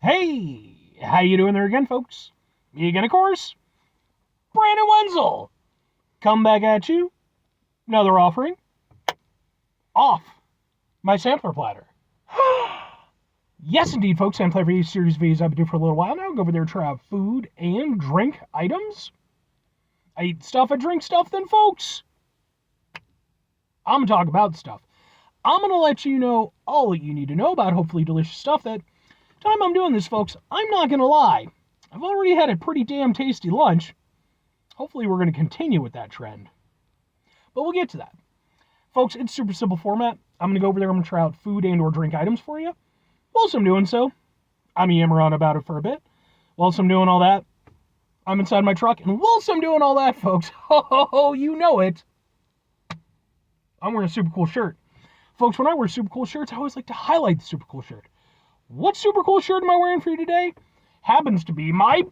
Hey, how you doing there again, folks? Me again, of course. Brandon Wenzel. Come back at you. Another offering. Off my sampler platter. Yes, indeed, folks. Sampler for these series of videos I've been doing for a little while now. Go over there, try out food and drink items. I eat stuff, I drink stuff, then, folks, I'm going to talk about stuff. I'm going to let you know all that you need to know about hopefully delicious stuff. That time I'm doing this, folks, I'm not going to lie. I've already had a pretty damn tasty lunch. Hopefully we're going to continue with that trend. But we'll get to that. Folks, it's super simple format. I'm going to go over there, I'm going to try out food and or drink items for you. Whilst I'm doing so, I'm yammering on about it for a bit. Whilst I'm doing all that, I'm inside my truck. And whilst I'm doing all that, folks, you know it, I'm wearing a super cool shirt. Folks, when I wear super cool shirts, I always like to highlight the super cool shirt. What super cool shirt am I wearing for you today? Happens to be my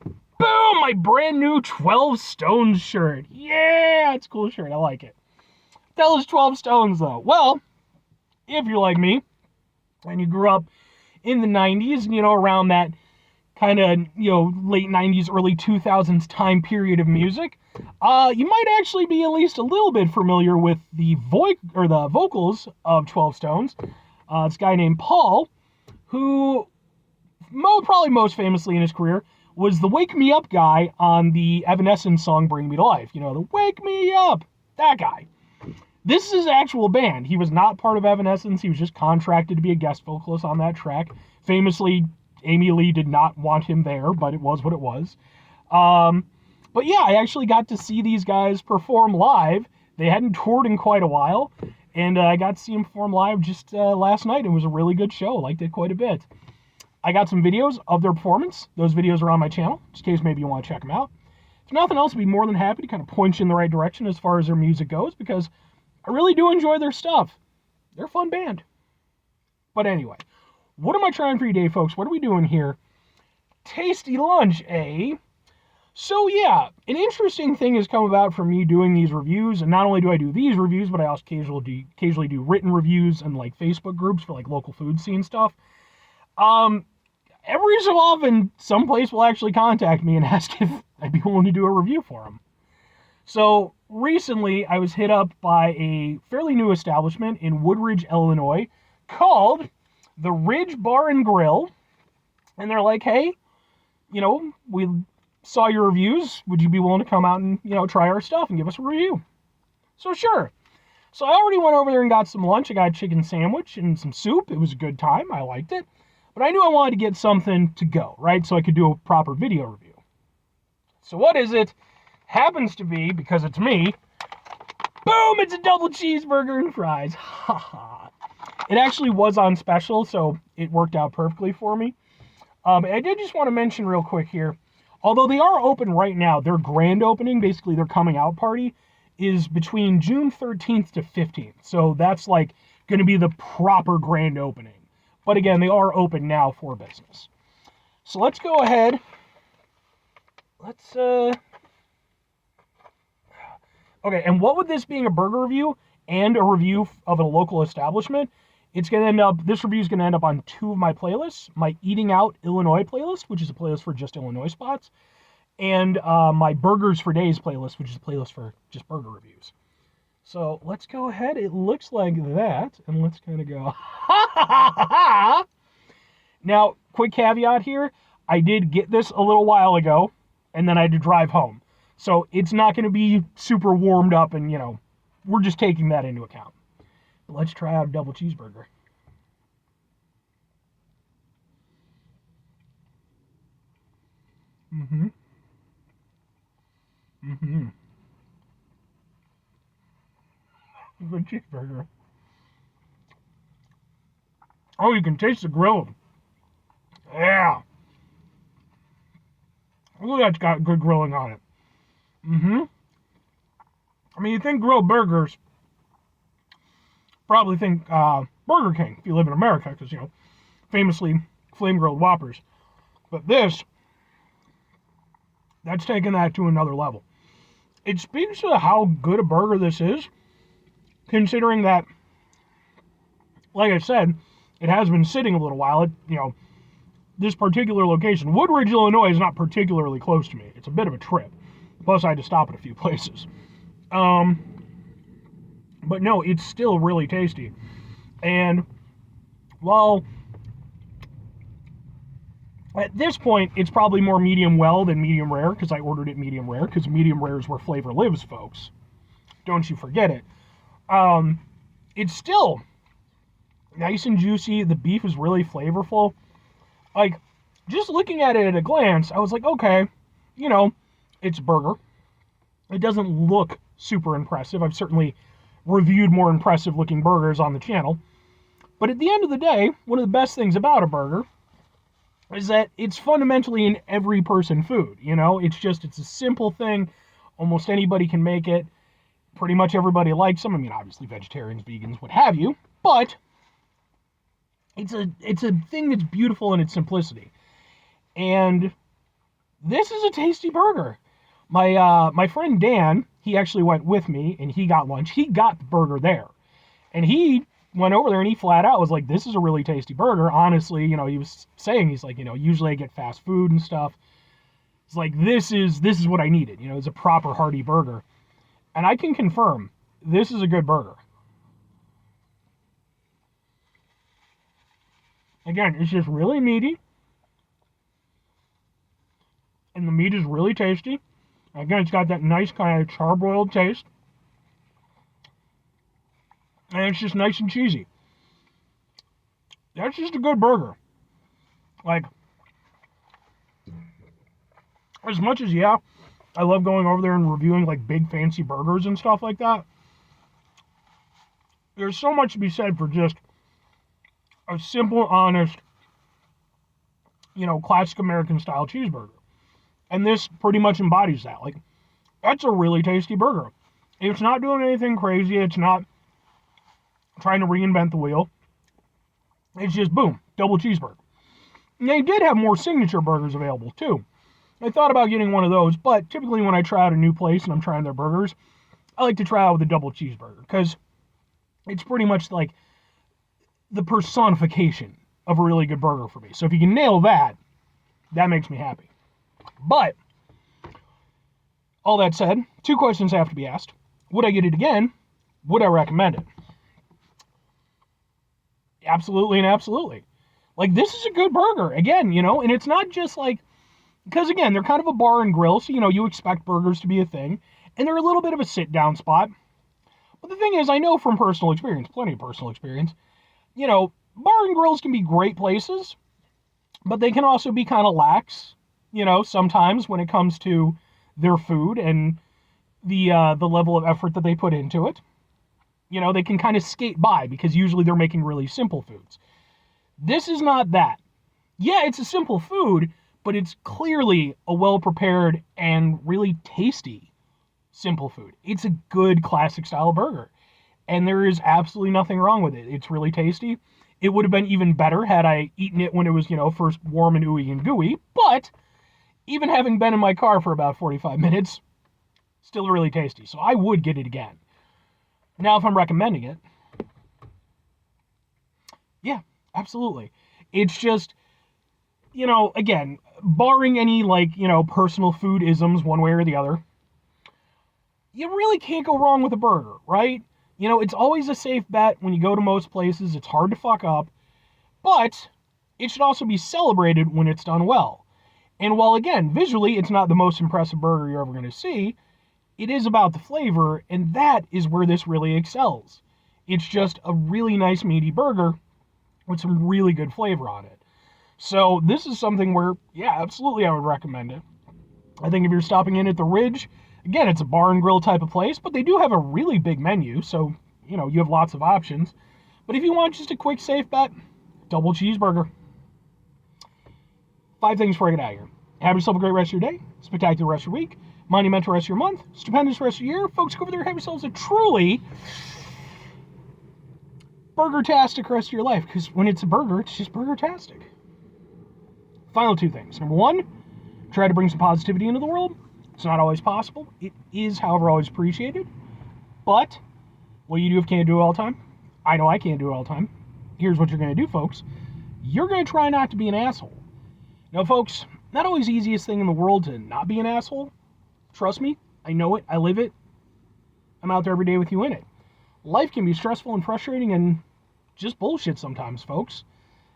brand new 12 Stones shirt. Yeah, it's a cool shirt. I like it. That was 12 Stones, though. Well, if you're like me, and you grew up in the 90s, around that kind of, late 90s, early 2000s time period of music, you might actually be at least a little bit familiar with the vocals of 12 Stones. It's a guy named Paul, who probably most famously in his career was the Wake Me Up guy on the Evanescence song Bring Me to Life. The Wake Me Up, that guy. This is his actual band. He was not part of Evanescence. He was just contracted to be a guest vocalist on that track. Famously, Amy Lee did not want him there, but it was what it was. But yeah, I actually got to see these guys perform live. They hadn't toured in quite a while, and I got to see them perform live just last night. It was a really good show. I liked it quite a bit. I got some videos of their performance. Those videos are on my channel, just in case maybe you want to check them out. If nothing else, I'd be more than happy to kind of point you in the right direction as far as their music goes, because I really do enjoy their stuff. They're a fun band. But anyway, what am I trying for you today, folks? What are we doing here? Tasty lunch, eh? So yeah, an interesting thing has come about from me doing these reviews, and not only do I do these reviews, but I also occasionally do written reviews and like Facebook groups for like local food scene stuff. Every so often, some place will actually contact me and ask if I'd be willing to do a review for them. So recently, I was hit up by a fairly new establishment in Woodridge, Illinois, called the Ridge Bar and Grill, and they're like, hey, we saw your reviews. Would you be willing to come out and, try our stuff and give us a review? So sure. So I already went over there and got some lunch. I got a chicken sandwich and some soup. It was a good time. I liked it. But I knew I wanted to get something to go, right? So I could do a proper video review. So what is it? Happens to be, because it's me, boom, it's a double cheeseburger and fries. Ha ha. It actually was on special, so it worked out perfectly for me. I did just want to mention real quick here, although they are open right now, their grand opening, basically their coming out party, is between June 13th to 15th. So that's like going to be the proper grand opening. But again, they are open now for business. So let's go ahead. Okay, and what with this being a burger review and a review of a local establishment, this review is going to end up on two of my playlists. My Eating Out Illinois playlist, which is a playlist for just Illinois spots, and my Burgers for Days playlist, which is a playlist for just burger reviews. So let's go ahead. It looks like that, and let's kind of go, ha ha ha ha ha. Now, quick caveat here, I did get this a little while ago, and then I had to drive home. So it's not going to be super warmed up, and, we're just taking that into account. But let's try out a double cheeseburger. Good cheeseburger. Oh, you can taste the grill. Yeah. Look, that's got good grilling on it. I mean, you think grilled burgers, probably think Burger King if you live in America, because, famously flame grilled Whoppers. But that's taking that to another level. It speaks to how good a burger this is, considering that, like I said, it has been sitting a little while. this particular location. Woodridge, Illinois is not particularly close to me. It's a bit of a trip. Plus, I had to stop at a few places. But no, it's still really tasty. And while at this point, it's probably more medium well than medium rare, because I ordered it medium rare, because medium rare is where flavor lives, folks. Don't you forget it. It's still nice and juicy. The beef is really flavorful. Like, just looking at it at a glance, I was like, okay, you know, it's a burger. It doesn't look super impressive. I've certainly reviewed more impressive looking burgers on the channel. But at the end of the day, one of the best things about a burger is that it's fundamentally an every person food. You know, it's a simple thing. Almost anybody can make it. Pretty much everybody likes them. I mean, obviously vegetarians, vegans, what have you. But it's a thing that's beautiful in its simplicity. And this is a tasty burger. My friend Dan, he actually went with me and he got lunch. He got the burger there. And he went over there and he flat out was like, this is a really tasty burger. Honestly, you know, he was saying, he's like, you know, usually I get fast food and stuff. It's like, this is what I needed. You know, it's a proper hearty burger. And I can confirm, this is a good burger. Again, it's just really meaty. And the meat is really tasty. Again, it's got that nice kind of charbroiled taste. And it's just nice and cheesy. That's just a good burger. Like, as much as, yeah, I love going over there and reviewing, like, big fancy burgers and stuff like that, there's so much to be said for just a simple, honest, you know, classic American style cheeseburger. And this pretty much embodies that. Like, that's a really tasty burger. It's not doing anything crazy. It's not trying to reinvent the wheel. It's just, boom, double cheeseburger. And they did have more signature burgers available, too. I thought about getting one of those, but typically when I try out a new place and I'm trying their burgers, I like to try out with a double cheeseburger, because it's pretty much like the personification of a really good burger for me. So if you can nail that, that makes me happy. But, all that said, two questions have to be asked. Would I get it again? Would I recommend it? Absolutely and absolutely. Like, this is a good burger. Again, you know, and it's not just like, because again, they're kind of a bar and grill, so, you know, you expect burgers to be a thing. And they're a little bit of a sit-down spot. But the thing is, I know from personal experience, plenty of personal experience, you know, bar and grills can be great places, but they can also be kind of lax, you know, sometimes when it comes to their food and the level of effort that they put into it. You know, they can kind of skate by because usually they're making really simple foods. This is not that. Yeah, it's a simple food, but it's clearly a well-prepared and really tasty simple food. It's a good classic style burger, and there is absolutely nothing wrong with it. It's really tasty. It would have been even better had I eaten it when it was, you know, first warm and ooey and gooey, but even having been in my car for about 45 minutes, still really tasty. So I would get it again. Now, if I'm recommending it, yeah, absolutely. It's just, you know, again, barring any, like, you know, personal food isms one way or the other, you really can't go wrong with a burger, right? You know, it's always a safe bet when you go to most places. It's hard to fuck up, but it should also be celebrated when it's done well. And while, again, visually, it's not the most impressive burger you're ever going to see, it is about the flavor, and that is where this really excels. It's just a really nice meaty burger with some really good flavor on it. So this is something where, yeah, absolutely I would recommend it. I think if you're stopping in at the Ridge, again, it's a bar and grill type of place, but they do have a really big menu, so, you know, you have lots of options. But if you want just a quick, safe bet, double cheeseburger. 5 things before I get out of here. Have yourself a great rest of your day, spectacular rest of your week, monumental rest of your month, stupendous rest of your year. Folks, go over there and have yourselves a truly burger-tastic rest of your life, because when it's a burger, it's just burger-tastic. Final 2 things. Number 1, try to bring some positivity into the world. It's not always possible. It is, however, always appreciated. But what you do if you can't do it all the time, I know I can't do it all the time. Here's what you're going to do, folks. You're going to try not to be an asshole. Now, folks, not always the easiest thing in the world to not be an asshole. Trust me, I know it, I live it. I'm out there every day with you in it. Life can be stressful and frustrating and just bullshit sometimes, folks.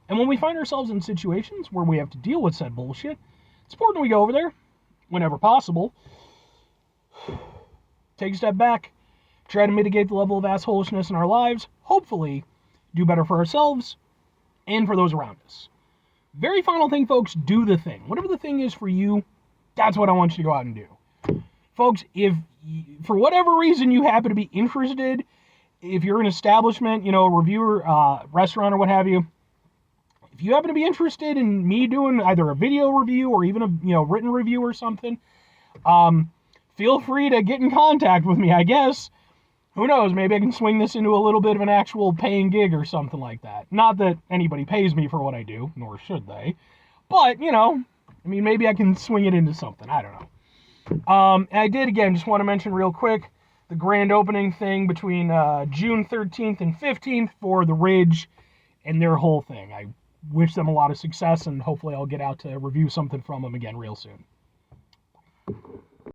And when we find ourselves in situations where we have to deal with said bullshit, it's important we go over there, whenever possible, take a step back, try to mitigate the level of assholishness in our lives, hopefully do better for ourselves and for those around us. Very final thing, folks, do the thing. Whatever the thing is for you, that's what I want you to go out and do. Folks, if for whatever reason you happen to be interested, if you're an establishment, a reviewer, restaurant or what have you, if you happen to be interested in me doing either a video review or even a written review or something, feel free to get in contact with me, I guess. Who knows, maybe I can swing this into a little bit of an actual paying gig or something like that. Not that anybody pays me for what I do, nor should they. But, maybe I can swing it into something. I don't know. And I did, again, just want to mention real quick, the grand opening thing between June 13th and 15th for The Ridge and their whole thing. I wish them a lot of success, and hopefully I'll get out to review something from them again real soon.